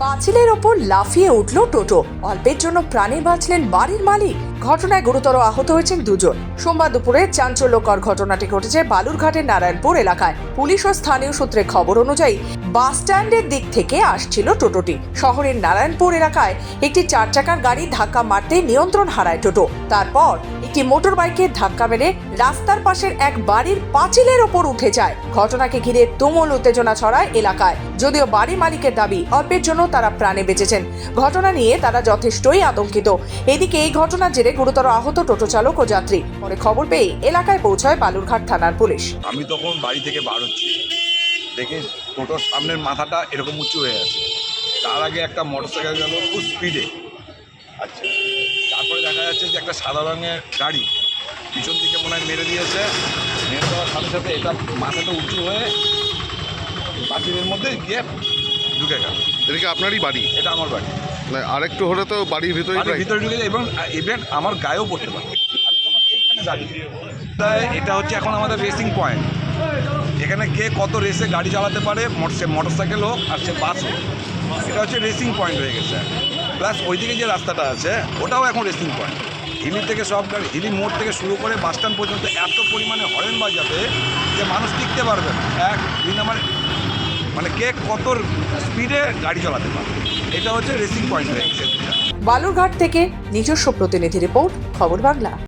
পাঁচিলের ওপর লাফিয়ে উঠল টোটো, অল্পের জন্য প্রাণে বাঁচলেন বাড়ির মালিক। ঘটনায় গুরুতর আহত হয়েছেন দুজন। সোমবার দুপুরে চাঞ্চল্যকর ঘটনাটি ঘটেছে বালুরঘাটের নারায়ণপুর এলাকায়। পুলিশ ও স্থানীয় সূত্রে খবর অনুযায়ী বাস স্ট্যান্ডের দিক থেকে আসছিল টোটোটি। শহরের নারায়ণপুর এলাকায় একটি 4 চাকার গাড়ি ধাক্কা মারতে নিয়ন্ত্রণ হারায় টোটো। তারপর একটি মোটর বাইকের ধাক্কা মেরে রাস্তার পাশের এক বাড়ির পাঁচিলের ওপর উঠে যায়। ঘটনাকে ঘিরে তুমুল উত্তেজনা ছড়ায় এলাকায়। যদিও বাড়ি মালিকের দাবি অল্পের জন্য তারা প্রাণে বেঁচেছেন। ঘটনা নিয়ে তারা যথেষ্টই আতঙ্কিত। এদিকে এই ঘটনার জেরে গুরুতর আহত টোটো চালক ও যাত্রী। পরে খবর পেয়ে এলাকায় পৌঁছায় বালুরঘাট থানার পুলিশ। আমি তখন বাড়ি থেকে বার হচ্ছি, দেখে টোটোর সামনের মাথাটা এরকম উঁচু হয়ে আছে। তার আগে একটা মোটরসাইকেল গেল খুব স্পিডে। আচ্ছা, তারপরে দেখা যাচ্ছে যে একটা সাদা রঙের গাড়ি পিছন থেকে মনে হয় মেরে দিয়েছে। মেরে দেওয়ার সাথে সাথে এটা মাথাটা উঁচু হয়ে পাঁচিলের মধ্যে গিয়ে ঢুকে গেল। এটা কি আপনারই বাড়ি? এটা আমার বাড়ি। আরেকটু হলে তো বাড়ির ভিতরে ভিতরে ঢুকে যায় এবং ইভেন আমার গায়েও পড়তে পারে। আমি তখন এইখানে দাঁড়িয়ে, তাই এটা হচ্ছে এখন আমাদের রেসিং পয়েন্ট। এখানে কে কত রেসে গাড়ি চালাতে পারে, সে মোটরসাইকেল হোক আর সে বাস হোক, এটা হচ্ছে রেসিং পয়েন্ট হয়ে গেছে। প্লাস ওইদিকে যে রাস্তাটা আছে ওটাও এখন রেসিং পয়েন্ট। হিলি থেকে সব গাড়ি, হিলি মোড় থেকে শুরু করে বাস স্ট্যান্ড পর্যন্ত এত পরিমাণে হরেন বাজাবে যে মানুষ টিকতে পারবে না। দুই নাম্বার মানে কে কত স্পিডে গাড়ি চালাতে পারবে, এটা হচ্ছে রেসিং পয়েন্ট হয়ে গেছে। বালুরঘাট থেকে নিজস্ব প্রতিনিধি রিপোর্ট, খবর বাংলা।